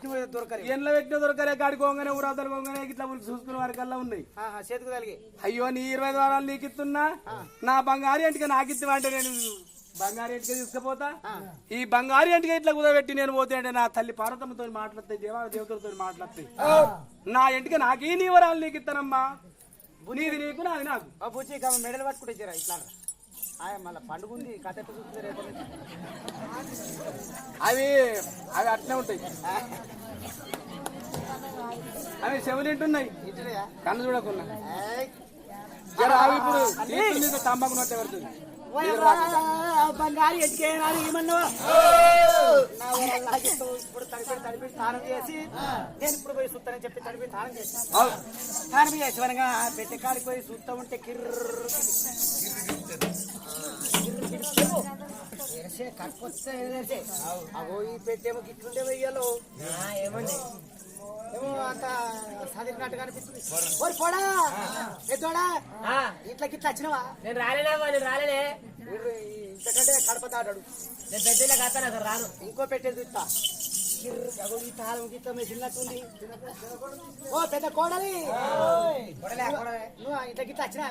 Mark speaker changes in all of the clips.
Speaker 1: పెట్టిన దొరకలే కాడుకోగానే ఊరాతలు పోగానే ఇట్లా చూసుకునే వారికల్లా ఉన్నాయి
Speaker 2: చేతుకు తలిగి.
Speaker 1: అయ్యో నీ 20 వారాలు నీకు ఇస్తున్నా నా బంగారు ఇంటికి నాకు ఇస్తున్నా అంటే నేను బంగారు ఇంటికి తీసుకుపోతా. ఈ బంగారు ఇంటికి ఇట్లా కుదబెట్టి నేను పోతే అంటే నా తల్లి పార్వతమ్మతో మాట్లాడతాయి, దేవతలతో మాట్లాడతాయి. నా ఇంటికి నాకే నీ వరాలు నీకు ఇస్తానమ్మా, నీది నీకు నాది నాకు.
Speaker 2: బుజ్జి మెడలు పట్టుకుంటే ఇట్లా మళ్ళీ పండుగ ఉంది కథ చూస్తే
Speaker 1: అవి అవి అట్లే ఉంటాయి, అవి చెవులింటున్నాయి కన్ను చూడకున్నా. అవి ఇప్పుడు తంబాకు నోట్ ఎవరుతుంది
Speaker 2: బంగారు ఎట్టుకేనాడు ఏమన్నావా ఇప్పుడు తడిపి స్నానం చేసి నేను ఇప్పుడు పోయి చూస్తానని చెప్పి తడిపి స్నానం చేస్తాను. స్నానం చేసి వనగా పెట్టె కాడికి పోయి చూస్తా ఉంటే కట్టుకొస్తే అవో ఈ పెట్టేమో గిట్లుండే వెయ్యాలో ఏమండి ఏమో అంత చదివినట్టుగా అనిపిస్తుంది. ఓరి పోడా ఎద్దోడా ఇట్లా గిట్లా వచ్చినవా?
Speaker 3: నేను రాలేదే
Speaker 2: ఇంతకంటే కడప తాడాడు.
Speaker 3: నేను పెద్దగా కాస్తా నాకు రాను.
Speaker 2: ఇంకో పెట్టేది ఇస్తా ఈ తాళం గిట్ల మెసినట్టుంది. ఓ పెద్ద కోడలి నువ్వు ఇంత గిట్ల వచ్చినా?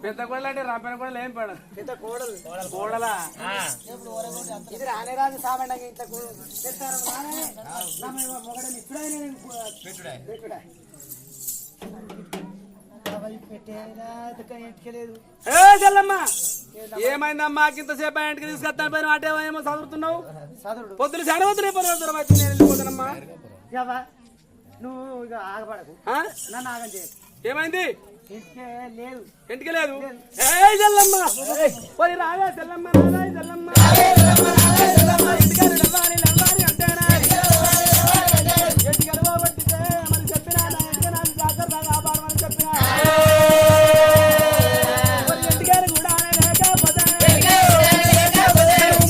Speaker 1: పెద్ద కోడలు అంటే రాపైన కోడలు ఏం పడదు.
Speaker 2: పెద్ద కోడలు
Speaker 1: కోడలా
Speaker 2: ఇది రానే రాదు సామండ ఇంత పెట్టలేదు.
Speaker 1: ఏమైందమ్మా ఇంతసేపు ఇంటికి తీసుకొస్తాను పైన అటేమో చదువుతున్నావు? పొద్దున చదవద్దులే వెళ్ళిపోతానమ్మా.
Speaker 2: నువ్వు ఇక ఆగపడకు, నన్ను ఆగం చేయకు.
Speaker 1: ఏమైంది?
Speaker 2: లేదు
Speaker 1: ఇంటికి లేదు. ఏ చెల్లమ్మ పోయి రాగా చెల్లమ్మ చెల్లమ్మ ఇంటికారు లవ్వాలి లవ్వాలి అంటేనా ఇంటికి అలవబట్టితే మరి చెప్పినా నాకు జాగ్రత్త కాపాడమని చెప్పినా ఇంటికారు కూడా లేకపోతే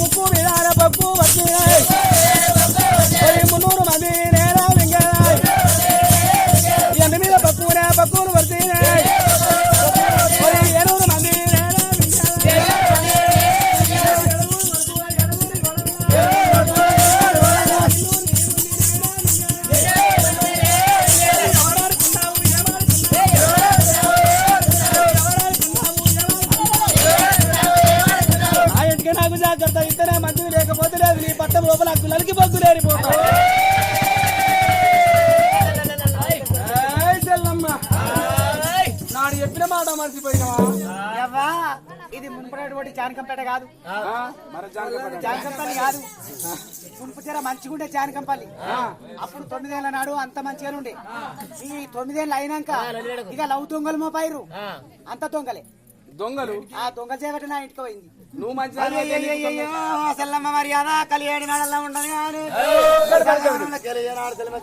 Speaker 1: ముక్కు విధాన పప్పు వచ్చినాయి 300 మంది నేరా వింగాయి ఎండ మీద పప్పులు వచ్చినాయి 700 మంది నాకు జాగ్రత్త ఇతనే మంచిది లేకపోతే లేదు నీ పట్ట లోపల పిల్లలకి బొగ్గులేని పోతావు. నాడు చెప్పిన మాట మర్చిపోయినావా?
Speaker 2: ఇది ముంపడేటువంటి జానకంపేట కాదు, జానకంపల్లి కాదు. ముంపు తెర మంచిగుండే జానకంపల్లి. అప్పుడు 9 ఏళ్ల నాడు అంత మంచిగానే ఉండే. ఈ 9 ఏళ్ళు అయినాక ఇక లవ్ దొంగలు మోపాయిరు. అంత దొంగలే
Speaker 1: దొంగలు.
Speaker 2: ఆ దొంగ చేయబట్టి నా ఇంటికి పోయింది.
Speaker 1: నువ్వు మంచి
Speaker 2: అసలమ్మ మర్యాద కలియేడు నాడల్లా ఉండదు కానీ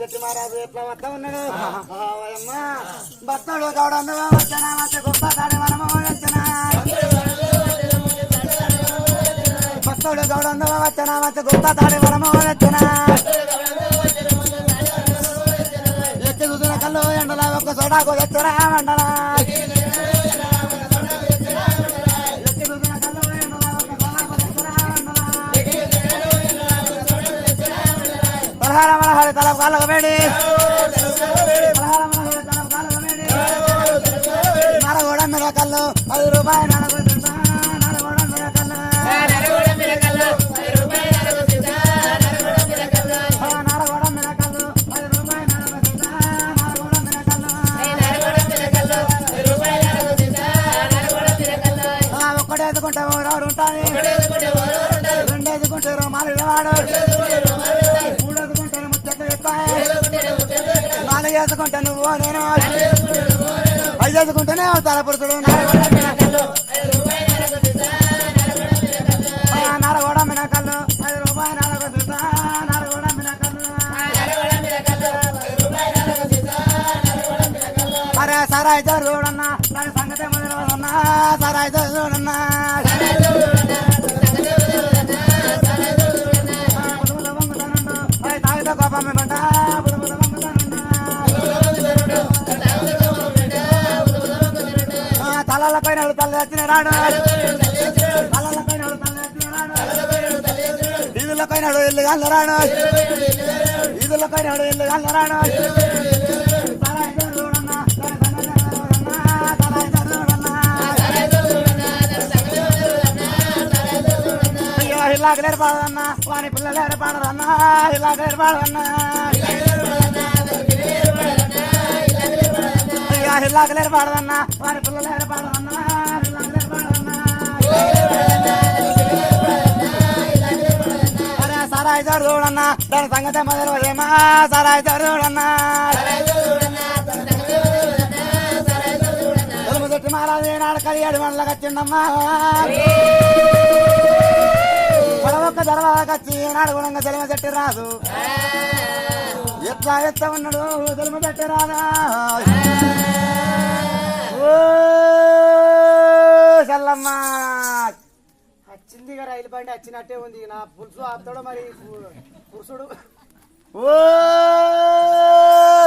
Speaker 2: చెట్టు మారాదు ఎట్లా వస్తా ఉన్నాడు. బస్తాడు గౌడ వచ్చనా గొప్ప తాడే మనమో వచ్చనా బస్తాడు గౌడ వచ్చనా గొప్ప తాడే మనమో వచ్చనా ఎత్తి కుదిన కళ్ళు ఎండలా ఒక్క సోడాకు తెచ్చురా మండలా మనహార తల కాళ్ళకు వేడి నరగోడ మీద కళ్ళు 10 రూపాయలు నరగోడ మీద కళ్ళు నరగోడ మీద కళ్ళు 10 రూపాయలు ఒక్కడేసుకుంటే ఓరాడు ఉంటాయి, రెండేసుకుంటే రోమాలు వాడు, 3 వేసుకుంటే ముచ్చట్లు ఎక్కువ, 4 వేసుకుంటే నువ్వు నేను, 5 వేసుకుంటేనే తలపురుతుడు నరగోడ మీద కళ్ళు 10 రూపాయలు నరగోడ మీద కళ్ళు అరే సరాయి చూడన్నా దాని సంగతి మొదలన్నా సరాయి చూడన్నా తాగితే కోపం పంట తలల పైన తల్లి వచ్చిన రాడు, తలల పైన తల్లి వచ్చిన రాడు, ఇళ్ళ పైన ఇల్లు కాళ్ళు రాడు, పిల్లకాయనాడు ఇల్లు కల్లరాడు ఇలాగ ఏర్పాడదన్నా వాని పిల్లలు ఏర్పాడదన్నా ఇలాగ ఏర్పాడదన్నా ఇలాగ ఏర్పాడదన్నా వాని పిల్లలు ఏర్పాడదన్నా ఇలాగ ఏర్పాడదన్నా అరే సారాయి సార్ చూడన్నా దాని సంగతి మొదలుదేమా సారాయి సార్ చూడన్నా తెలుగు చెట్టు మారాది నాడు కలియాడు మనలకు వచ్చిందమ్మా ఒక్క దర్వాకి వచ్చి నాడు గుణంగా తెలుగు చెట్టు రాదు ఎత్త ఉన్నాడు తెలుగు చెట్టు రాదా ఓ చల్లమ్మ
Speaker 4: వచ్చిందిగా రైలు బండి వచ్చినట్టే ఉంది నా పులుసు ఆపుతాడు మరి పురుషుడు
Speaker 2: ఓ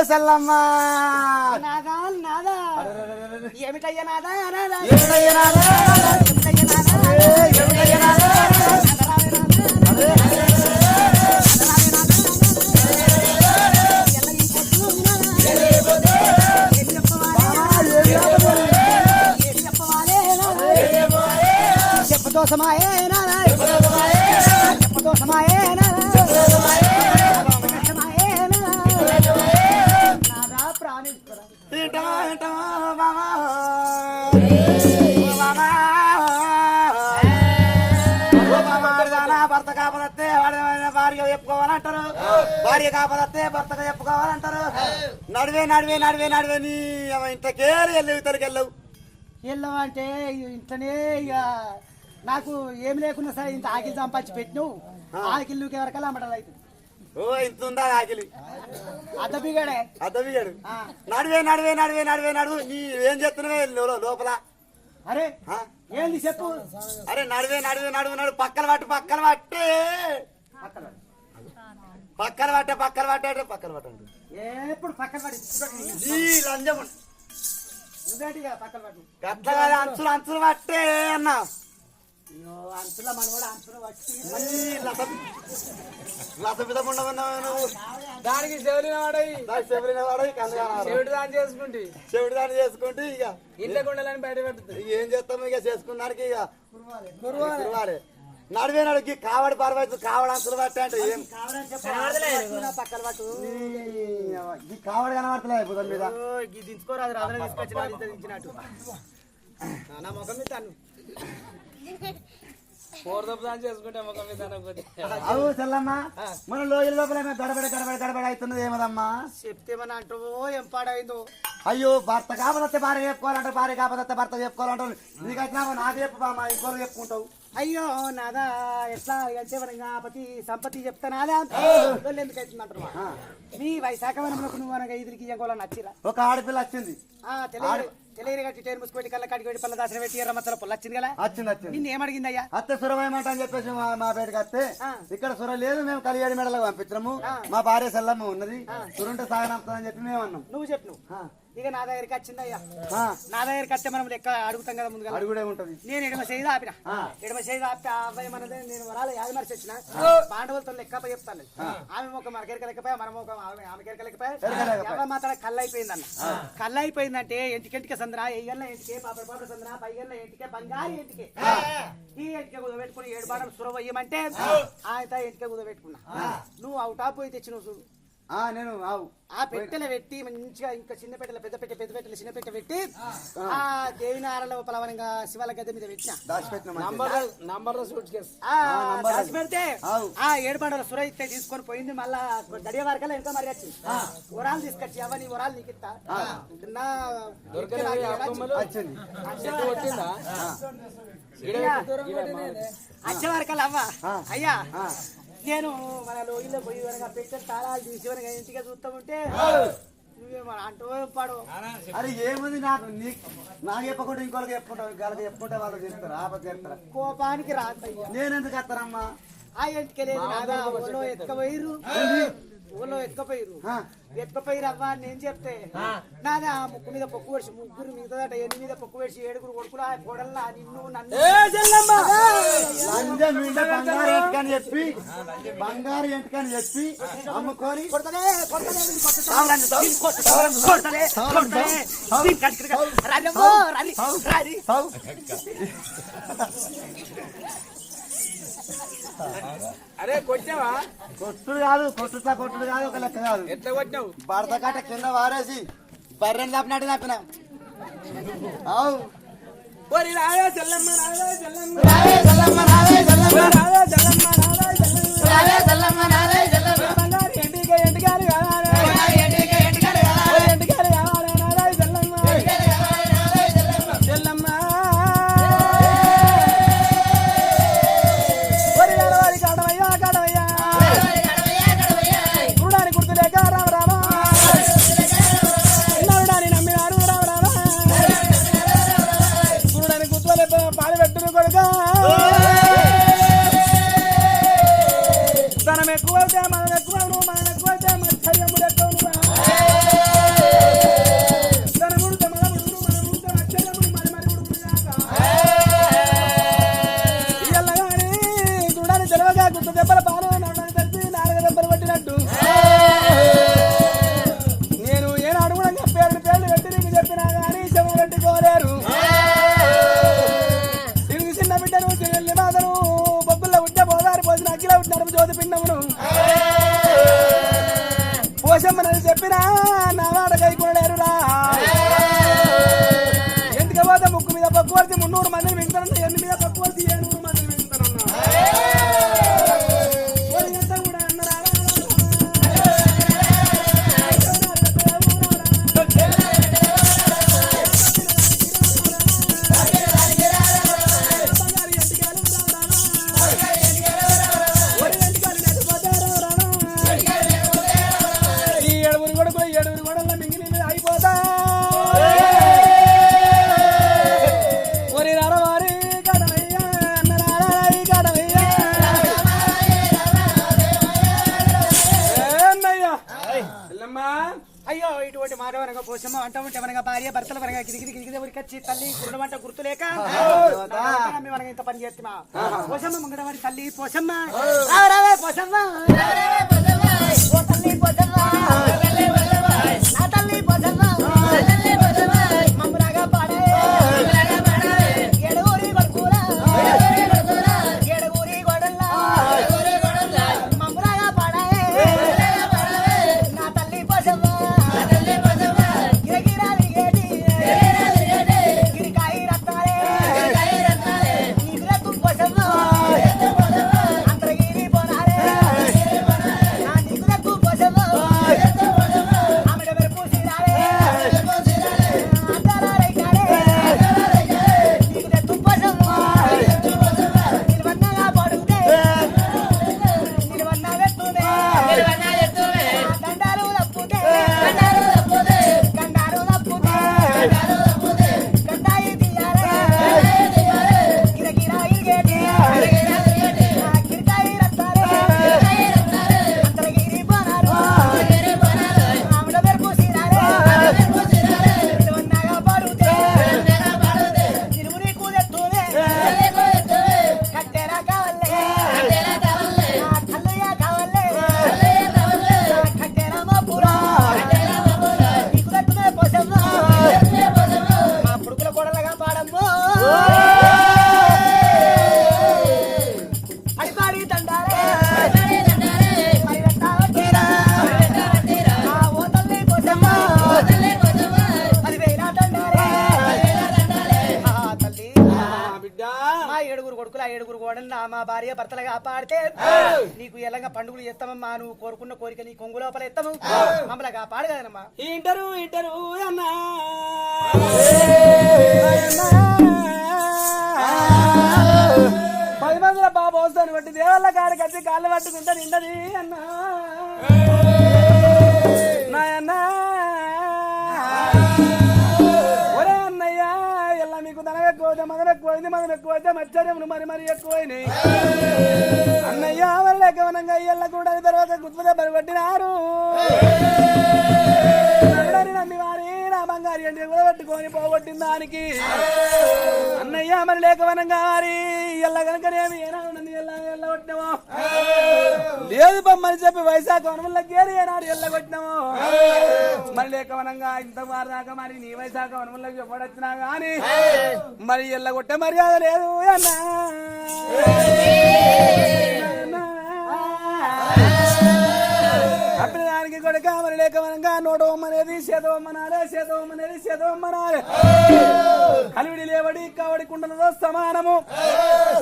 Speaker 2: చల్లమ్మ
Speaker 4: నాదా నాదా ఏమిటయ్యా నాదా నాదా
Speaker 2: ఏమిటయ్యా నాదా?
Speaker 4: ఏమిటయ్యా నాదా
Speaker 2: ఏమిటయ్యా నాదా? భర్త కాపదత్తే భార్య చెప్పుకోవాలంటారు భార్య కాపదత్తే భర్తగా చెప్పుకోవాలంటారు నడివే నడివే నడివే నడివే నీ ఇంతకేరు వెళ్ళవు ఇతరికి వెళ్ళవు
Speaker 4: వెళ్ళమంటే ఇంట్లోనే ఇక నాకు ఏం లేకున్నా సరే ఇంత ఆకిలి సంపాదించి పెట్టినావు ఆకిలి నువ్వు ఎవరికల్లా అమ్మటం అవుతుంది
Speaker 2: ఓ ఇంత ఉందా ఆకిలి
Speaker 4: అద్దపిగాడే
Speaker 2: అద్దవిగాడు నడివే నడివే నడివే నడివే నడువు నీ ఏం చేస్తున్నావే లోపల
Speaker 4: అరే
Speaker 2: ఆ?
Speaker 4: ఏంది చెప్పు
Speaker 2: అరే నడివే నడివే నడువు నడు పక్కన పట్టు పక్కన పట్టే పక్కన పట్టే పక్కన పట్టే పక్కన పట్టండి
Speaker 4: ఎప్పుడు పక్కన పడి
Speaker 2: ఈ లంజం
Speaker 4: నువ్వేంటిగా పక్కన పడి
Speaker 2: గట్లగా అంచులు అంచులు పట్టే అన్నా
Speaker 4: అయ్యో అంచులో మన కూడా అంచులో వచ్చి
Speaker 2: లసపిదముండమన్నావు నువ్వు
Speaker 1: దానికి చెవులిన వాడయి
Speaker 2: దానికి చెవిలిన వాడవి కళ్ళగా
Speaker 1: చెవిటి దాన్ని చేసుకుంటే
Speaker 2: చెవిటి దాన్ని చేసుకుంటే ఇక
Speaker 1: ఇంట్లో కొండలని బయట పెడుతుంది
Speaker 2: ఇక ఏం చేస్తాము ఇక చేసుకున్నానికి ఇక కురవాలి నడివే నడికి కావడి పర్వాలేదు కావడి అంచులు పట్టే అంటే ఏం
Speaker 4: పక్కన పట్టు
Speaker 2: ఈ కావడి కనబడతలే బుధం మీద
Speaker 4: దించుకోరాదు రాజు తీసుకొచ్చిన దించినట్టు నా ముఖం మీద తను
Speaker 1: పూర్వపు దాన్ని చేసుకుంటే ముఖం మీద అనకపోతే
Speaker 2: అవు చెల్లమ్మ మన లోయల లోపల గడబడ గడబడ గడబడ అవుతున్నది ఏమదమ్మా
Speaker 4: చెప్తే మన అంటావో ఏం పాడైందో
Speaker 2: అయ్యో భర్త కాపదత్తే భార్య చెప్పుకోవాలంటే భార్య కాపదత్తే భర్త చెప్పుకోవాలంటారు నీకు వచ్చినా నాకు చెప్పు బామ్మ ఇంకోరు చెప్పుకుంటావు
Speaker 4: అయ్యో నాదా ఎట్లా అంటే మనకి పతి సంపత్తి చెప్తానాదా ఎందుకు అవుతుంది అంటారు నీ వైశాఖ వనంలోకి నువ్వు అనగా ఇదికి ఇంకోలా నచ్చిరా
Speaker 2: ఒక ఆడపిల్ల వచ్చింది
Speaker 4: తెలియని కట్టి టైర్ ముసుకు పెట్టి కళ్ళ కట్టి పెట్టి పళ్ళ దాచిన పెట్టి ఎర్రమచ్చల పొల్ల వచ్చింది కదా
Speaker 2: వచ్చింది
Speaker 4: నిన్ను ఏమడిగిందయ్యా
Speaker 2: అత్తే సురవేయమంట అని చెప్పేసి మా బయటకు వస్తే ఇక్కడ సుర లేదు మేము కలియాడి మెడలకు పంపించినాము మా భార్య సెల్లమ్మ ఉన్నది సురుంటే సాగనంపుతుందని చెప్పి మేము అన్నాం
Speaker 4: నువ్వు చెప్పు ఇక నా దగ్గరికి వచ్చిందయ్యా నా దగ్గరికి వస్తే మనం లెక్క అడుగుతాం కదా ముందుగా
Speaker 2: అడుగుడే ఉంటది
Speaker 4: నేను ఎడమ చేయి ఆపిన ఎడమ చేయి ఆపి ఆ అబ్బాయి మనదే నేను వరాలు యాది మరిచి వచ్చిన పాండవులతో లెక్క చెప్తాను ఆమె ఒక మన కెరక లెక్కపోయా మనం ఒక ఆమె కెరక లెక్కపోయా ఎవరు మాత్రం కళ్ళు అయిపోయిందన్న కళ్ళు అయిపోయిందంటే ఎంటికెంటికే సంద్ర ఎయ్యల్ల ఎంటికే పాపడ పాపడ సంద్ర పైగల్ల ఎంటికే బంగారు ఎంటికే ఈ ఎంటికే కుదబెట్టుకుని 7 బాటలు సురవయ్యమంటే ఆయన ఎంటికే కుదబెట్టుకున్నా నువ్వు అవుట్ ఆఫ్ పోయి తెచ్చి నువ్వు చూడు
Speaker 2: నేను
Speaker 4: ఆ పెట్టెలు పెట్టి మంచిగా ఇంకా చిన్న పెట్టెల పెద్ద పెట్టెలు చిన్న పెట్టె పెట్టి ఆ దేవినారలో పలవనంగా శివాల గద్దె మీద పెట్టిన
Speaker 1: నంబర్ సూట్ కేసు
Speaker 4: దాచి పెడితే ఆ 7 బండల సుర ఇస్తే తీసుకొని పోయింది మళ్ళా గడియ వరకల్లా ఇంకా మరి వచ్చింది వరాలు తీసుకొచ్చి అవన్నీ వరాలు నీకు ఇస్తా వచ్చే వరకల్లా అవ్వ అయ్యా నేను మన లోయలో పోయి వరగా పెట్టే తాళాలు తీసి వరగా ఇంటిగా చూస్తూ ఉంటే నువ్వేమో అంటూ పాడు
Speaker 2: అరే ఏముంది నాకు చెప్పకుండా ఇంకోళ్ళకి చెప్పుకుంటావు వాళ్ళకి చెప్పుకుంటే వాళ్ళు చేస్తారు ఆపద చేస్తారా
Speaker 4: కోపానికి రాదయ్యా
Speaker 2: నేను ఎందుకు వస్తానమ్మా
Speaker 4: ఆ ఇంటికి లేదు నాదా ఊళ్ళో ఎత్తుకపోయిర్రు ఊళ్ళో ఎత్తుకపోయి రవ్వ నేను చెప్తే నాది ఆ ముక్కు మీద పొక్కు వేసి ముగ్గురు మిగతాదట ఎన్ని మీద పొక్కు వేసి 7 కొడుకులు ఆ కోడల్లా నిన్ను నన్ను
Speaker 2: లంజం మీద బంగారు ఎంటకని చెప్పి అమ్ముకొని
Speaker 1: అరే కొట్టావా?
Speaker 2: కొట్టుడు కాదు ఒక లెక్క కాదు.
Speaker 1: ఎట్లా కొట్టావు?
Speaker 2: భర్త కట్ట కింద వారేసి బర్రెని తప్పినట్టు తప్పిన.
Speaker 1: ఓరి రావే చెల్లమ్మ రావే చెల్లమ్మ
Speaker 2: రావే చెల్లమ్మ రావే చెల్లమ్మ
Speaker 1: రావే చెల్లమ్మ రావే చెల్లమ్మ
Speaker 2: రావే చెల్లమ్మ రావే చెల్లమ్మ
Speaker 1: బంగారు ఎంటికారు కావాలి ఎంటికారు కావాలి రావే చెల్లమ్మ చెల్లమ్మ ఓరి రావాలి కాడవయ్యా గురుడాని గుర్తులేక రామ నరుడాని నమ్మినారు రామ గురుడాని గుర్తులే పాలు పెట్టును కొడుక తనం ఎక్కువైతే మనం ఎక్కువను మనం ఎక్కువైతే మత్సర్యములు ఎక్కువను తన ముడితే మన ముడును మన ముడితే మత్సర్యములు మరి ఉడుకున్నాక ఇయ్యల్లగాని గురుడాని తెలవగా గుర్తు దెబ్బల పాలు నడడానికి తెలిసి 4 దెబ్బలు కొట్టినట్టు నేను ఏనాడు కూడా పేర్లు పెట్టి నీకు చెప్పినా కానీ శవం పెట్టుకోలేరు. తిరిగి చిన్న బిడ్డను చెల్లెల్ని బాధను బొబ్బుల్లో ఉంటే పోదారి పోసిన అగ్గిలో ఉంటున్నారు జ్యోతి పిండమును పోషమ్మనని చెప్పినా నా వాడ కైకోలేరురా. ఎందుకు పోతే ముక్కు మీద పక్కు వరిచి 300 మందిని వింటారన్న ఎన్ని మీద పక్కు వరిచి 700 మందిని వింటారన్నా ఎంత కూడా అన్నరా ఈ 7 కొడుకులు 7 గొడవల మింగిలి అయిపోతా ఒరి నరవారి కడవయ్యా నరాయి కడవయ్యా ఏమయ్యా ఎల్లమ్మా
Speaker 4: అయ్యో ఇటువంటి మాట వనగా పోషమ్మ అంట ఉంటే మనగా భార్య భర్తల వనగా గిరిగిరి ఉరికొచ్చి తల్లి గురుడమంట గుర్తులేక మనగా ఇంత పని చేస్తున్నా పోషమ్మ ముంగడవాడి తల్లి పోషమ్మ రావే పోషమ్మ ఓ తల్లి పోషమ్మ నా తల్లి పోషమ్మ మమ్మలాగా పాడే ఏడుగురి కొడుకులా ఏడుగురి గొడల్లా మమ్మలాగా పాడే నా తల్లి పోషమ్మ గిరగిరాలి గేటి గిరికాయి రత్తాలే నీకు పోషమ్మ అంతగిరి పోనారే నా నీకు పోషమ్మ ఆమెడ వెరుపు సిరారే అంతరారే కాడే నీకు పోషమ్మ నిలవన్నగా పడుతే నిలవన్న వెత్తునే దండాలు తప్పుతే గండారు తప్పుతే గండాయి తీయారే గిరగిరా ఇరిగేటి గిరికాయి రత్తారే అంతరగిరి పోనారు ఆమెడ వెరుపు సిరారే నిలవన్నగా పడుతే నిలువుని కూదెత్తునే కట్టెరా కావల్లే కల్లుయా కావల్లే కట్టెరా మాపురా నీకు దక్కునే పోసమ్మ మా పుడుకుల కొడలగా పాడమ్మో అడిపాడి తండారే మరి వెంటావట్టిరా ఓ తల్లి పోసమ్మ 10,000 తండారే తల్లి
Speaker 1: బిడ్డ
Speaker 4: మా 7 కొడుకులు 7 కోడలు మా భార్య భర్తలుగా పాడితే నీకు ఎలాగ పండుగలు చేస్తామమ్మా నువ్వు కోరుకున్న కోరిక నీ కొంగు లోపల ఎత్తాము మమ్మల్ని కాపాడు కదనమ్మా
Speaker 1: ఇంటరు అన్నా 10 మందిల బాబు వస్తాను బట్టి దేవల్ల కాడ కట్టి కాళ్ళు పట్టుకుంటే నిండది అన్నా నాయన్నా ఒరే అన్నయ్య ఎలా మీకు ధనం ఎక్కువ ఎక్కువైతే మదం ఎక్కువైంది, మదం ఎక్కువైతే మచ్చర్యములు మరి మరి ఎక్కువైనాయి. అన్నయ్య వల్ల గమనంగా అయ్యల్ల కూడా తర్వాత గుర్తు దెబ్బలు కొట్టినారు. నమ్మి వారి నా బంగారు ఎండి కూడా పెట్టుకొని పోగొట్టిన దానికి అన్నయ్య మరి లేకవనంగా వారి ఎల్ల కనుకనేమి ఏనాడు ఎల్ల కొట్టినామో లేదు బొమ్మని చెప్పి వైశాఖ వనముల గేరి ఏనాడు ఎల్ల కొట్టినామో మరి లేకవనంగా ఇంత మారదాకా మరి నీ వైశాఖ వనములకు చెప్పడొచ్చినా గాని మరి ఎల్ల కొట్టే మర్యాద లేదు అన్నా. అప్పుడు దానికి కొడుక మరి లేకవనంగా నోటవమ్మనేది చేతవమ్మనాలే, చేతవమ్మనేది చేతవమ్మనాలే. కలివిడి లేవడి కావడి కుండలతో సమానము.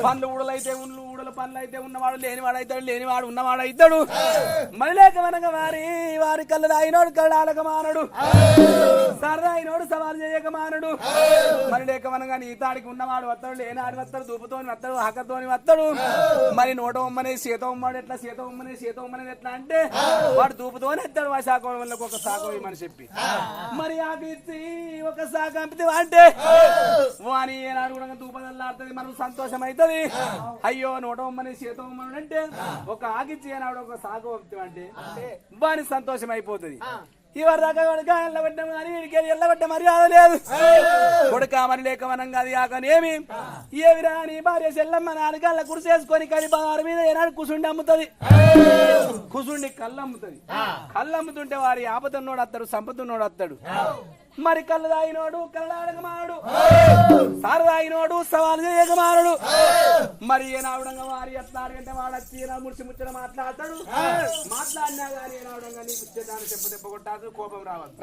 Speaker 1: పండ్లు ఊడలైతే ఉండ్లు, ఊడల పండ్లు అయితే ఉన్నవాడు లేనివాడైతాడు, లేనివాడు ఉన్నవాడు అవుతాడు. మరి లేకవనంగా వారి కళ్ళు దాయినోడు కళ్ళు ఆలక మానడు, సరదాయినోడు సవాలు చేయక మానడు. మరి లేకవనంగా నీ తాడికి ఉన్నవాడు వస్తాడు, లేనాడు వస్తాడు, దూపుతోని వస్తాడు, హకతోని వస్తాడు. మరి నోటవమ్మనేది చేతవమ్మడు ఎట్లా, చేతవమ్మనేది ఎట్లా అంటే వాడు దూపుతోనే ఎత్తాడు. ఆ శాఖ వాళ్ళకి ఒక శాఖ ఇవ్వమని చెప్పి మరి ఆకిచ్చి ఒక శాఖ పంపితే అంటే వాని ఏనాడు కూడా దూపదల్లాడుతుంది, మనం సంతోషం అవుతుంది. అయ్యో నోటవమ్మని చేతవమ్మని అంటే ఒక ఆకిచ్చి ఏనాడు ఒక శాఖ పంపితే అంటే వాని సంతోషం అయిపోతుంది. ఇవరి దాకా కొడుక ఎల్లబడ్డం కానీ వీడికి ఎల్లబడ్డ మర్యాద లేదు. కొడుక మరి లేకవనం కాదు కాకనేమి ఏవిరా నీ భార్య చెల్లమ్మ నాలుగల్ల కురిసేసుకొని కడి బారు మీద ఏనాడు కుసుండి అమ్ముతుంది, కుసుండి కళ్ళు అమ్ముతుంది. కళ్ళు అమ్ముతుంటే వారి ఆపతున్నోడు వస్తాడు, సంపతున్నోడు వస్తాడు. మరి కళ్ళు తాగినోడు కళ్ళాడక మాడు, సారు తాగినోడు సవాలు చేయక మారుడు. మరి ఏనావుడంగా వారి ఎట్లాడంటే వాడు వచ్చి ముడిచి ముచ్చట మాట్లాడతాడు. మాట్లాడినా కానీ ఏనావుడంగా నీకు ఇచ్చేదాన్ని చెప్ప కొట్టాల్సి కోపం రావద్దు.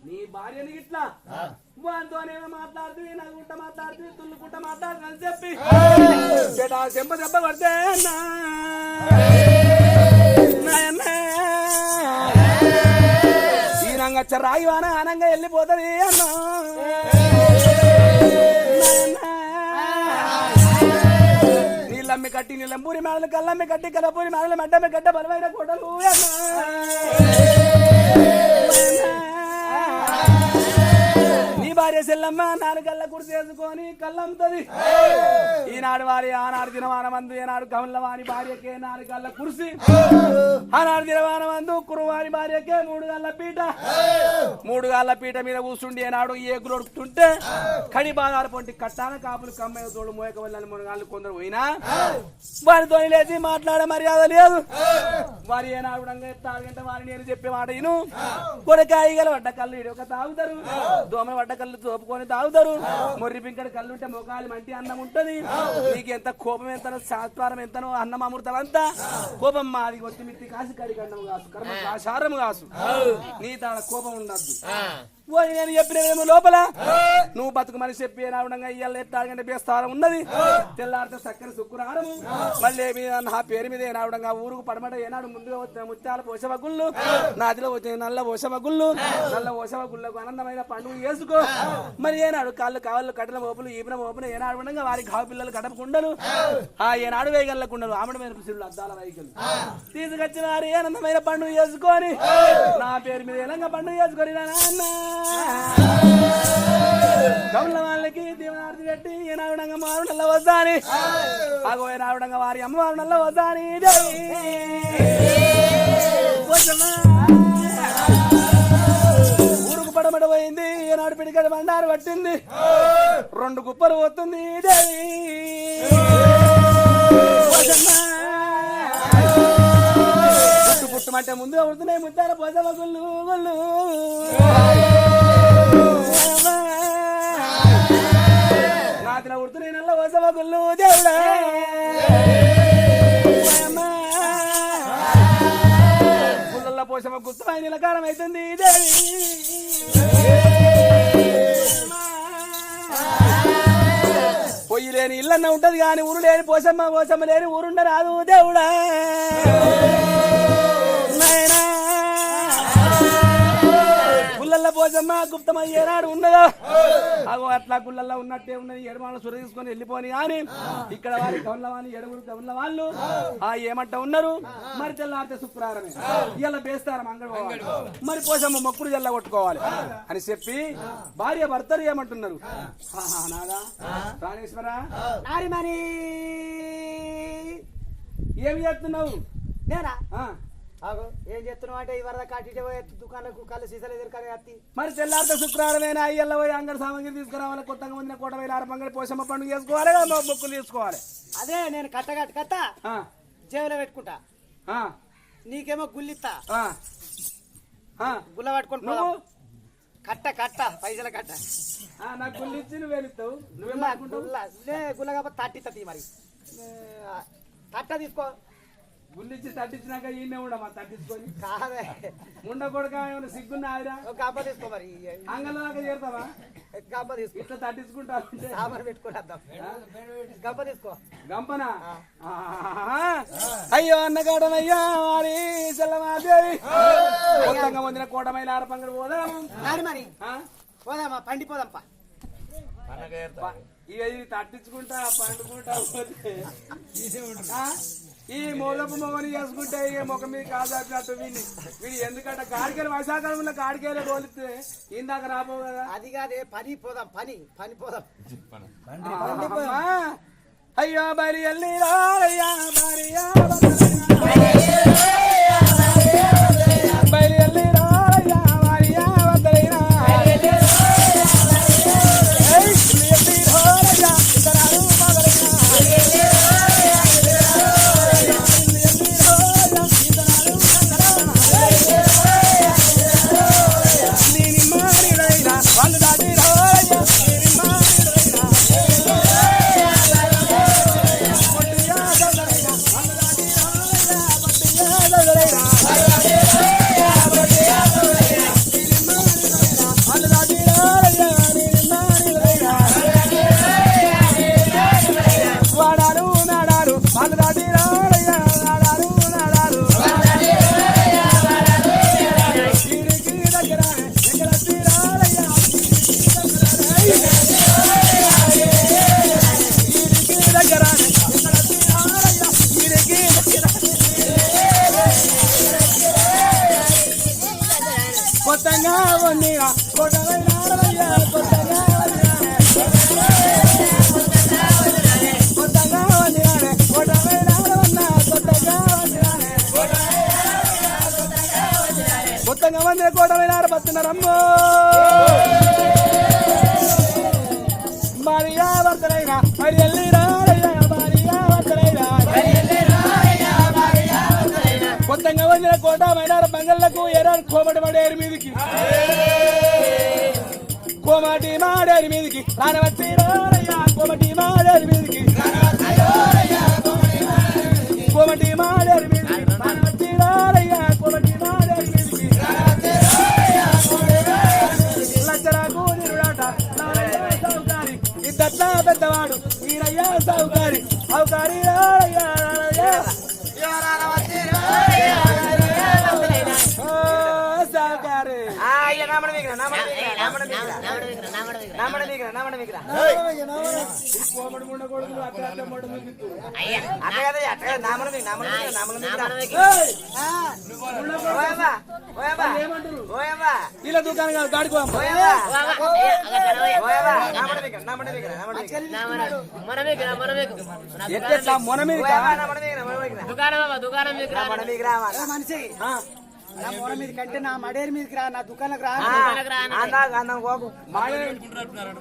Speaker 1: నీ భార్యని ఇట్లా వాటితోనేమో మాట్లాడుతుంది, నవ్వుకుంటా మాట్లాడుతుంది, తుల్లుకుంటా మాట్లాడుతుంది అని చెప్పి చెంప దెబ్బ కొడితే రాయి వాన ఆనంగా వెళ్ళిపోతుంది అన్నా. నీళ్ళమ్మి కట్టి నీళ్ళంపూరి మేడలు, కళ్ళమ్మి కట్టి కలపూరి మేడలు, మెడ్డమ్మి గడ్డ బలమైన కోటలు అన్నా. నీ భార్య చెల్లమ్మ నాలుగల్ల కుర్చీ వేసుకొని కళ్ళమ్ముతుంది. ఈనాడు వారి ఆనాడు దినమానమందు ఏనాడు కమల వారి భార్యకే నాలుగల్ల కుర్చీ, ఆనాడు దినమానమందు కురువారి భార్యకే మూడు గాళ్ళ పీట మీద కూర్చుండి ఏనాడు ఏగులు ఒడుకుతుంటే కడి బాధారు పొంటి కట్టాన కాపులు కమ్మయ్య తోడు మోయక వెళ్ళని మునగాళ్ళు కొందరు పోయినా వారితో లేచి మాట్లాడే మర్యాద లేదు. వారి ఏనాడు ఎత్తాడంటే వారి నేను చెప్పే మాట ఇను. కొడకాయగల వడ్డ కళ్ళు ఇడొక తాగుతారు, దోమ వడ్డ కళ్ళు తోపుకొని తాగుతారు. మొర్రి పింకడి కళ్ళు ఉంటే మొగాలి మంటి అన్నం ఉంటది. నీకు ఎంత కోపం ఎంతనో, శాస్త్రం ఎంతనో, అన్నం అమృతం అంతా కోపం మాది. ఒత్తి మిత్తి కాసి కడిగి అన్నం కాసు, కర్మ కాశారం కాసు. నీ తాడ కోపం ఉండద్దు. నేను చెప్పినేమో లోపల నువ్వు బతుకు మనిషి చెప్పి రావడంగా ఇయ్యాల ఎట్టాగంటే బేస్తారం ఉన్నది. తెల్లారితే చక్కని శుక్రవారము మళ్ళీ నా పేరు మీద రావడంగా ఊరుకు పడమట ఏనాడు ముందుగా వచ్చిన ముత్యాల పోషవ గుళ్ళు, నాదిలో వచ్చిన నల్ల పోషవ గుళ్ళు, నల్ల పోషవ గుళ్ళకు ఆనందమైన పండుగ చేసుకో. మరి ఏనాడు కాళ్ళు కాళ్ళు కట్టిన మోపులు ఈపిన మోపున ఏనాడు ఉండగా వారి కావు పిల్లలు గడప కుండలు, ఆ ఏనాడు వేగల్ల కుండలు, ఆమడమైన పురుషులు అద్దాల వైకలు తీసుకొచ్చిన వారి ఆనందమైన పండుగ చేసుకొని నా పేరు మీద ఏలంగా పండుగ చేసుకొని నాన్న గౌళ్ళ వాళ్ళకి దీవనార్థి కట్టి ఏనావిడంగా మారు నల్ల వద్దాని అగో ఏనావిడంగా వారి అమ్మవారు నల్ల వద్దాని ఊరుకు పడమట పోయింది. ఏనాడు పిడికడ బండారు పట్టింది, 2 గుప్పలు పోతుంది దేవి. పుట్టుమంటే ముందు అవుతున్నాయి ముద్దాల పోసవ గుళ్ళు గుళ్ళు. నాతిన ఉడుతున్నాయి నల్ల పోసవ గుళ్ళు దేవుడా. గుళ్ళల్లో పోసవ గుర్తు నిలకారం అవుతుంది దేవి. పొయ్యి లేని ఇల్లన్న ఉంటది కానీ ఊరు లేని పోసమ్మ, పోసమ్మ లేని ఊరుండ రాదు దేవుడా. పుల్లల్ల పోసమ్మ గుప్తమయ్యేనాడు ఉన్నదా అగో అట్లా గుళ్ళల్లో ఉన్నట్టే ఉన్నది ఎడమాల సుర తీసుకొని వెళ్ళిపోని అని ఇక్కడ వారి కౌన్లవాణి ఎడుగురు కౌన్ల వాళ్ళు ఏమంట ఉన్నారు మరి తెల్లారితే శుక్రవారమే ఇలా వేస్తారు మంగళవారం మరి పోసమ్మ మొక్కుడు జల్ల కొట్టుకోవాలి అని చెప్పి భార్య భర్తలు ఏమంటున్నారు నాదా ప్రాణేశ్వర
Speaker 4: నారిమణి
Speaker 1: ఏమి చేస్తున్నావు
Speaker 4: నేనా ఆగో ఏం చేస్తున్నావు అంటే ఈ వరద కాటి దుకాణాలకు కళ్ళు సీసాలు ఎదురుకానే అత్తి
Speaker 1: మరి తెల్లారితే శుక్రవారమేనా అయ్యల్ల పోయి అంగడి సామాగ్రి తీసుకురావాలి కొత్తగా ముందున కోట వేల ఆరపంగడి పోసమ్మ పండుగ చేసుకోవాలి మొక్కులు తీసుకోవాలి
Speaker 4: అదే నేను కట్ట జేబులో పెట్టుకుంటా నీకేమో గుల్లిత్తా గుల్ల పట్టుకొని
Speaker 1: నువ్వు
Speaker 4: కట్ట పైసల కట్ట
Speaker 1: నాకు గుళ్ళు ఇచ్చి నువ్వు వెళుతావు నువ్వే
Speaker 4: గుల్ల కాబట్టి తట్టి మరి తట్ట తీసుకో
Speaker 1: గుళ్ళు ఇచ్చి తట్టించినాక ఈయనే ఉండమా తట్టించుకొని
Speaker 4: కాదే
Speaker 1: ముండ కొడుక ఏమైనా సిగ్గున్నా ఆదిరా
Speaker 4: గబ్బ తీసుకో మరి
Speaker 1: అంగంలో దాకా చేరుతావా
Speaker 4: గబ్బ తీసుకో
Speaker 1: ఇట్లా తట్టించుకుంటా
Speaker 4: సామాన్ పెట్టుకుంటాం గబ్బ తీసుకో
Speaker 1: గంపనా అయ్యో అన్నగాడనయ్యా వారి చెల్లమాదేవి కొత్తగా పొందిన కోటమైన ఆరపంగడు పోదాము
Speaker 4: మరి పోదామా పండిపోదాంపా
Speaker 1: ఇవి తట్టించుకుంటా పండుకుంటా పోతే ఈ మొగపు మొగని చేసుకుంటే ఇక ముఖం మీద కాదాపినట్టు వీడి ఎందుకంటే కాడికేలు వైశాఖంలో కాడికేలు తోలితే ఇందాక రాబో కదా
Speaker 4: అది కాదే పని పోదాం పని పోదాం
Speaker 1: అయ్యో బరి ఎల్లిరాయ్యా బరి ఎల్లిరాయ్యా భార్యా వద్దరైనా కొత్తగా వండిన కొత్తగా వండిన కోటమైన ఆరబడుతున్నారమ్మో భార్యా భర్తలైనా మరి ఎల్లిరాయ్యా భార్యా భర్తలైనా కొత్తగా వండిన కోట మైనార బంగళ్లకు ఎరాడు కోమటి పడేరు మీదికి కోమటి మాడేరు మీదికి రానవచ్చి రారయ్యా కోమటి మాడేరు మీదికి కోమటి మాడేరు మీదికి రానవచ్చి రారయ్యా కోమటి మాడేరు మీదికి లచ్చరాకు నిరుడాట సౌకారి ఇద్దట్లా పెద్దవాడు ఈరయ్యా సౌకారి సౌకారి రారయ్యా ఇలా దుకాణం కాదు గాడుకో మొన మీద
Speaker 4: మనిషి నా మొన మీద కంటే నా మడేరు మీదకి రా నా దుకాణంకి రా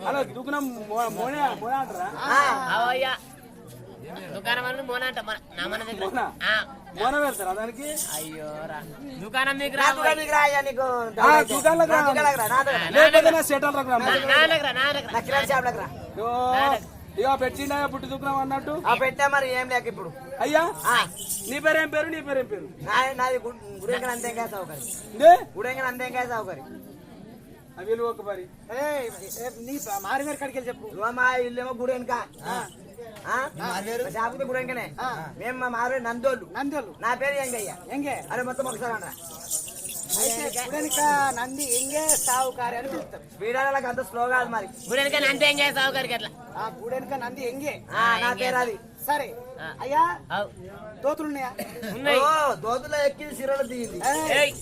Speaker 1: హలో దుకాణం మోనంటారా
Speaker 3: దుకాణం మోన అంట
Speaker 1: మోన పెడతారా దానికి
Speaker 3: అయ్యో దుకాణం మీకు
Speaker 1: లేకపోతే నా సెటల్ ఇక పెట్టిండా పుట్టి దుకాణం అన్నట్టు
Speaker 4: పెట్టా మరి ఏం లేక ఇప్పుడు
Speaker 1: అయ్యా నీ పేరేం పేరు నీ పేరేం పేరు
Speaker 4: నాది గుడెంకల్ అంతేకాయ సౌకర్యం గుడెంకల్ అంతేకాయ సౌకర్యం
Speaker 1: అవి ఒక పరి
Speaker 4: నీ మారివేరు కడికి చెప్పు
Speaker 5: మా ఇల్లేమో గుడెనక షాపుకి గుడెనకనే మేము మా మారు నందోళ్ళు
Speaker 4: నందోళ్ళు
Speaker 5: నా పేరు ఎంగయ్య
Speaker 4: ఎంగే
Speaker 5: అరే మొత్తం ఒకసారి అన్న
Speaker 4: గుడెనక నంది ఎంగే సావుకారి అని పిలుస్తారు.
Speaker 2: వీడాలకు అంత స్లో కాదు మరి.
Speaker 3: గుడెనక నంది ఏం చేస్తావు గారికి అట్లా
Speaker 4: ఆ గుడెనక నంది ఎంగే.
Speaker 2: నా పేరు అది.
Speaker 4: సరే అయ్యా
Speaker 3: అవు.
Speaker 4: దోతులున్నాయా?
Speaker 3: ఉన్నాయి.
Speaker 2: ఓ దోతులో ఎక్కి సిరలు దిగింది.
Speaker 3: ఏయ్,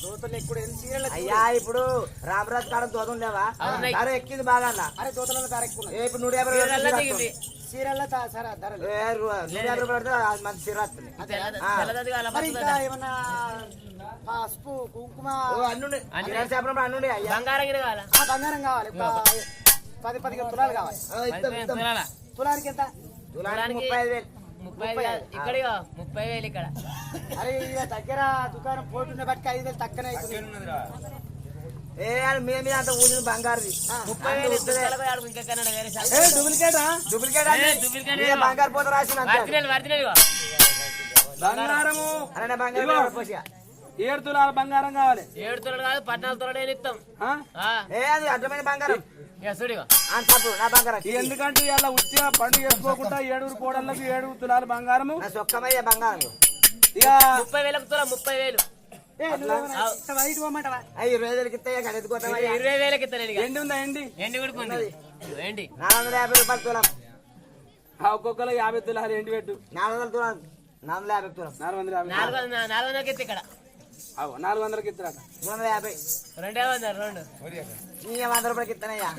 Speaker 4: దోతులు ఎక్కువ సీరియల్.
Speaker 2: అయ్యా ఇప్పుడు రామరాజు కాడ దోతం లేవా?
Speaker 3: అవునాయి.
Speaker 2: ధర ఎక్కింది బాగా అన్న.
Speaker 4: అరే దోతులలో ధర ఎక్కువ ఉన్నది.
Speaker 2: ఇప్పుడు 150
Speaker 3: చీరల్లో
Speaker 2: రూపాయలు
Speaker 3: దిగింది.
Speaker 4: సీరియల్లో సరే ధర లేదు.
Speaker 2: 150 రూపాయలు పడితే అది మంచి సిర వస్తుంది.
Speaker 3: తెల్లది కావాలా,
Speaker 4: మరి
Speaker 3: పసుపు
Speaker 4: ఇంకా
Speaker 3: కావాలా?
Speaker 4: ఏమన్నా పసుపు కుంకుమ
Speaker 2: అన్నుండి అన్నుండి అయ్యా.
Speaker 3: బంగారం గిరి కావాలా?
Speaker 4: ఆ బంగారం కావాలి. 10 తులాలు కావాలి.
Speaker 3: తులాలా?
Speaker 4: తులానికి ఎంత?
Speaker 2: తులానికి 35,000.
Speaker 3: 30,000 ఇక్కడ 30,000 ఇక్కడ.
Speaker 4: అరే ఇక దగ్గర దుకాణం పోటున్న బట్టి 5,000 తక్కువనే అవుతుంది.
Speaker 2: ఏ అది మీద అంత ఊదిన బంగారుది.
Speaker 3: 30,000 ఇస్తున్నారు ఆడు ఇంకెక్కడైనా వేరే షాప్.
Speaker 1: డూప్లికేటా?
Speaker 2: డూప్లికేట్
Speaker 3: ఏ, డూప్లికేట్
Speaker 2: మీద బంగారు పోత రాసిన
Speaker 3: వర్జినల్ వర్జినల్
Speaker 1: బంగారము
Speaker 2: అరే బంగారు
Speaker 1: ఇదిగో.
Speaker 2: పోసిగా.
Speaker 1: 7 తులాల బంగారం కావాలి.
Speaker 3: 7 తులాలు కాదు 14 తులాలు ఇస్తాం.
Speaker 1: ఆ?
Speaker 2: ఏ అది అడ్డమైన బంగారం.
Speaker 3: ఇక చూడు
Speaker 2: తప్పు నా బంగారం.
Speaker 1: ఎందుకంటే ఇలా ఉత్తిగా పండుగ చేసుకోకుండా 7 కోడళ్ళకి 7 తులాల బంగారము.
Speaker 2: నా సొక్కమయ్య బంగారం.
Speaker 1: ఇక
Speaker 3: 30,000 తులా 30,000.
Speaker 4: ఏ నువ్వేమన్నా ఇంత వైట్ పోమంటావా?
Speaker 2: 20,000కి ఇస్తాయా కదా ఎత్తుకోతామయ్యా.
Speaker 3: 20,000 ఇస్తాను ఇక.
Speaker 1: ఎండి ఉందా ఎండి?
Speaker 3: ఎండి కొడుకుంది ఏంటి?
Speaker 2: 450 రూపాయలు తులం.
Speaker 1: ఒక్కొక్కరు 50 తులాలు ఎండి పెట్టు.
Speaker 2: 400 తులం. 450 తులం.
Speaker 1: 450.
Speaker 3: 400 ఎత్తి ఇక్కడ
Speaker 1: 400కి ఇస్తారట.
Speaker 2: 350.
Speaker 3: 200
Speaker 2: నీ 100 రూపాయలకి ఇస్తానయ్యా.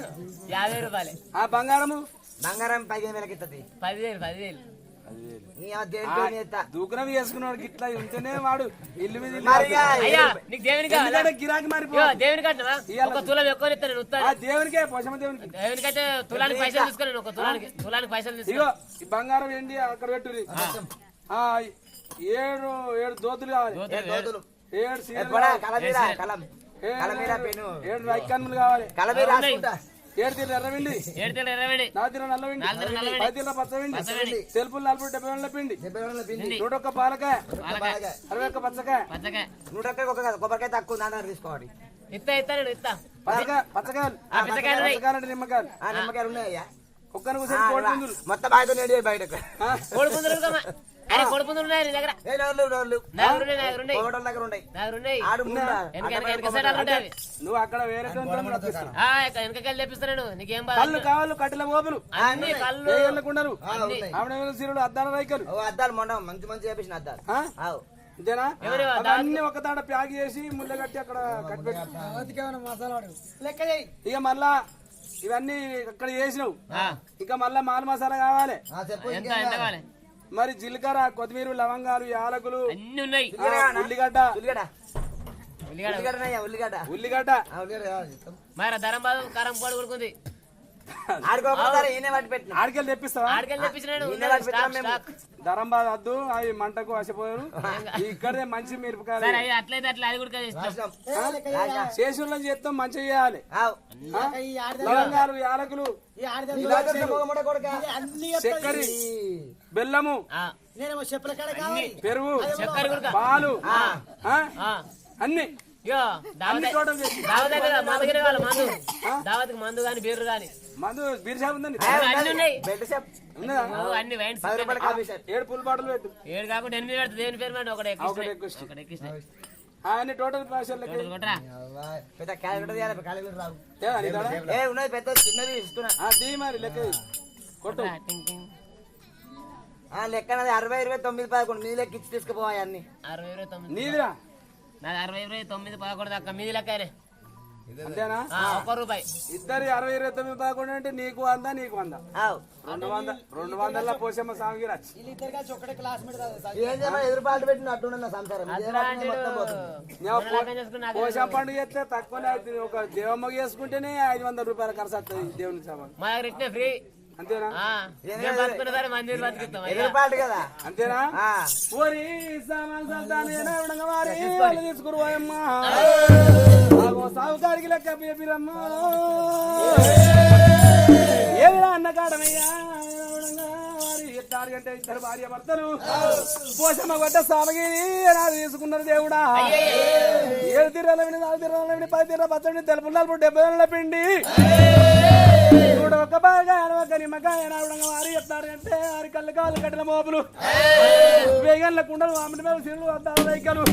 Speaker 3: 50 రూపాయలు.
Speaker 1: ఆ బంగారము
Speaker 2: బంగారం 15,000కి ఇస్తుంది.
Speaker 3: 10,000
Speaker 2: నీ దేని ఇస్తా.
Speaker 1: దూకరం వేసుకున్నాడు ఇట్లా ఉంటేనే వాడు ఇల్లు మీద ఇల్లు
Speaker 2: మరిగా
Speaker 3: అయ్యా నీకు దేవుని కావాలా?
Speaker 1: ఎందుకంటే గిరాకీ మారిపో.
Speaker 3: ఇగో, దేవుని కట్టవా? ఒక తులం ఎక్కువ ఇస్తాను నేను
Speaker 1: ఆ
Speaker 3: ఉత్తాను.
Speaker 1: దేవునికే పోషమ దేవునికి.
Speaker 3: దేవునికైతే తులానికి పైసలు తీసుకోను. ఒక తులానికి పైసలు తీసుకో.
Speaker 1: ఇగో ఈ బంగారం ఏంటి అక్కడ పెట్టురి. 7 దోతులు కావాలి.
Speaker 2: దోతులు.
Speaker 1: 7 సీరలు
Speaker 2: ఎప్పుడా
Speaker 1: కావాలి.
Speaker 2: కలమీర కలం కలమీర పెను
Speaker 1: 7 రైకన్నులు కావాలి.
Speaker 2: కలమీర రాసుకుంటా.
Speaker 1: 7 తీర్ల ఎర్రవిండి,
Speaker 3: 7 తులాలు 20.
Speaker 1: 4 తీర్ల నల్లవిండి, 10 తీర్ల పచ్చవిండి, తెలుపులు 40 70 పిండి, 101 పాలకాయ, 61 పచ్చకాయ,
Speaker 3: పచ్చకాయ
Speaker 2: 100 కొబ్బరికాయ తక్కువ దాంట్లో తీసుకోవాలి.
Speaker 3: ఇస్తా నేను ఇస్తా.
Speaker 1: పచ్చకాయలు
Speaker 3: పచ్చకాయలు ఉన్నాయి.
Speaker 1: పచ్చకాయలు అంటే నిమ్మకాయలు.
Speaker 2: ఆ నిమ్మకాయలు ఉన్నాయ్యా.
Speaker 1: ఒక్కని కూర్చొని కోడి పుంజులు.
Speaker 2: మొత్తం బాగా నేడి బయటకు.
Speaker 3: కోడిపుందులు కమ్మా. అరే కోడిపుందులు ఉన్నాయి నీ దగ్గర?
Speaker 2: ఏ నోళ్ళు
Speaker 3: నా దగ్గర ఉన్నాయి.
Speaker 2: కోటల దగ్గర ఉన్నాయి.
Speaker 3: నా దగ్గర ఉన్నాయి.
Speaker 2: ఆడు ముందా?
Speaker 3: వెనక సైడ్ అలా ఉంటాయి అవి.
Speaker 1: నువ్వు అక్కడ వేరే తెప్పిస్తావు.
Speaker 3: వెనకకెళ్ళి తెప్పిస్తాను నీకేం
Speaker 1: కళ్ళు
Speaker 3: బాధ?
Speaker 1: కావాలి, కట్టెల ఓపులు,
Speaker 3: అన్ని కళ్ళు
Speaker 1: కుండలు, ఆవిడ సీరుడు, అద్దాల రైకలు.
Speaker 2: ఓ అద్దాలు మొన్న మంచి మంచి చేపించిన అద్దాలు.
Speaker 1: ఆ?
Speaker 2: ఆవు.
Speaker 1: ఇదేనా?
Speaker 3: ఎవరు?
Speaker 1: అవన్నీ ఒక తాడ ప్యాక్ చేసి ముళ్ళ కట్టి అక్కడ కట్టిపెట్టి
Speaker 4: లెక్క చేయి.
Speaker 1: ఇక మళ్ళా ఇవన్నీ అక్కడ చేసినావు.
Speaker 3: ఆ,
Speaker 1: ఇక మళ్ళా మాల్ మసాలా కావాలి.
Speaker 2: చెప్పు
Speaker 3: ఎంత ఎంత కావాలి?
Speaker 1: మరి జీలకర్ర, కొత్తిమీర, లవంగాలు, యాలకులు,
Speaker 3: అన్ని ఉన్నాయి.
Speaker 1: ఉల్లిగడ్డ,
Speaker 2: ఉల్లిగడ్డ
Speaker 3: ఉల్లిగడ్డ
Speaker 2: ఉల్లిగడ్డ ఉల్లిగడ్డ
Speaker 1: ఉల్లిగడ్డ,
Speaker 2: ఉల్లిగడ్డ
Speaker 3: మరి ధరం బాధ కారం పొడి కొడుకుంది.
Speaker 2: ఆడుకోకపోతారా ఈయన వాటి పెట్టిన
Speaker 1: ఆడికెళ్ళి తెప్పిస్తావా?
Speaker 3: ఆడికెళ్ళి తెప్పించినాడు.
Speaker 2: ఈయన వాటి పెట్టినాం మేము.
Speaker 1: ధరం బాధ వద్దు, అవి మంటకు వసిపోయారు. ఇక్కడే మంచి
Speaker 3: సరే
Speaker 1: మిరపకాయలు
Speaker 3: అయ్యి అట్లయితే అట్లా అది కూడా ఇష్టం.
Speaker 2: రాసినాం.
Speaker 4: ఏ లెక్క చేయి.
Speaker 1: శేషుల్లో చేస్తాం, మంచిగా చేయాలి.
Speaker 2: ఆవు.
Speaker 4: ఈ ఆడది
Speaker 1: లవంగాలు, యాలకులు,
Speaker 4: ఈ ఆడది
Speaker 2: ఇలాగ మొగ కొడుక.
Speaker 4: అన్ని
Speaker 1: చక్కెర, బెల్లము,
Speaker 3: ఆ,
Speaker 4: నేనేమో చెప్పుల కాడ కావాలి.
Speaker 1: పెరుగు,
Speaker 3: చక్కెర కూడా
Speaker 1: పాలు, ఆ?
Speaker 3: ఆ,
Speaker 1: అన్ని
Speaker 3: ఇగో
Speaker 1: అన్ని టోటల్ చేసి
Speaker 3: దావత్ దగ్గర మందు గిరి కావాలి. మందు దావత్కి మందు కానీ బీర్లు కానీ
Speaker 1: మందు బీర్ షాప్ ఉందండి.
Speaker 3: అన్ని ఉన్నాయి.
Speaker 2: Bed shop.
Speaker 1: ఉన్నదా?
Speaker 3: అన్ని వైన్స్
Speaker 2: 10 రూపాయల కాఫీ షాప్.
Speaker 1: 7 పుల్ బాటలు పెట్టు.
Speaker 3: 7 కాకుండా 8 పెడతా. దేవుని పేరు మీద ఒకటి
Speaker 1: ఒకటి
Speaker 3: ఎక్కిస్తాయి. ఒకటి ఎక్కిస్తాయి.
Speaker 1: అన్ని టోటల్ పైసలు లెక్క.
Speaker 3: కొట్టరా.
Speaker 2: పెద్ద క్యాలెండర్ తీయాలి, క్యాలెండర్ రావు.
Speaker 1: ఏ, నీ కాడా?
Speaker 2: ఏ ఉన్నది పెద్ద చిన్నది ఇస్తున్నా.
Speaker 1: తీ మరి లెక్క తీయి. కొట్టు.
Speaker 3: టింగ్ టింగ్.
Speaker 2: లెక్కనది 60 20 9 11 మీ లెక్క ఇచ్చి తీసుకుపోవాలి అన్ని.
Speaker 3: 60 20 9.
Speaker 1: నీదిరా
Speaker 3: నాది 60 20 9 11 దాకా మీది లెక్కనే.
Speaker 1: అంతేనా?
Speaker 3: ₹1.
Speaker 1: ఇద్దరి 60 29 11 అంటే నీకు 100 నీకు 100.
Speaker 2: ఆవు.
Speaker 1: 200 పోసమ్మ స్వామికి రాచి.
Speaker 4: వీళ్ళిద్దరు కలిసి ఒకటే క్లాస్మేట్
Speaker 2: ఏం చేయమని ఎదురుపాటు పెట్టిన అట్టున్నా నా సంసారం. ఇదే వాటిని మొత్తం పోతుంది.
Speaker 1: పోసమ్మ పండుగ చేస్తే తక్కువనే అవుతుంది. ఒక దేవమ్మ చేసుకుంటేనే 500 రూపాయల ఖర్చు వస్తుంది దేవుని సభ.
Speaker 3: మా దగ్గర ఇట్నే ఫ్రీ.
Speaker 1: అంతేనా?
Speaker 3: బతుకున్న సరే మందిర్ బతుకుతాం.
Speaker 2: ఎదురుపాటు కదా.
Speaker 1: అంతేనా?
Speaker 2: ఆ.
Speaker 1: ఓరి సామాన్ సల్తానేనా ఉండగా వారి వాళ్ళు తీసుకురువాయమ్మా. సాగుకారికి లెక్క పేపిరమ్మ ఏమిరా అన్న కాడమయ్యా. వారి టార్గెట్ ఇద్దరు భార్య భర్తలు పోషమ్మ గొడ్డ సామగిరి నాది తీసుకున్నారు దేవుడా. 7 తీరాల విని 4 తీరాల విని 10 తీరాల పచ్చడి తెలుపు 70 పిండి ఇప్పుడు ఒక బాగా ఒక నిమ్మకాయ రావడంగా వారి చెప్తాడు అంటే వారి కళ్ళు కాళ్ళు కట్టిన మోపులు వేగంల కుండలు అమ్మటి మీద సిరులు అద్దాల వైకలు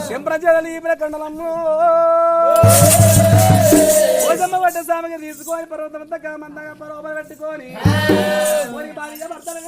Speaker 1: చెంప్రజలు ఈ కండలమ్ము ఓజమ్మ పడ్డ సామగా తీసుకొని పర్వతమంతా మందగా పరోప పెట్టుకొని భార్య భర్తలు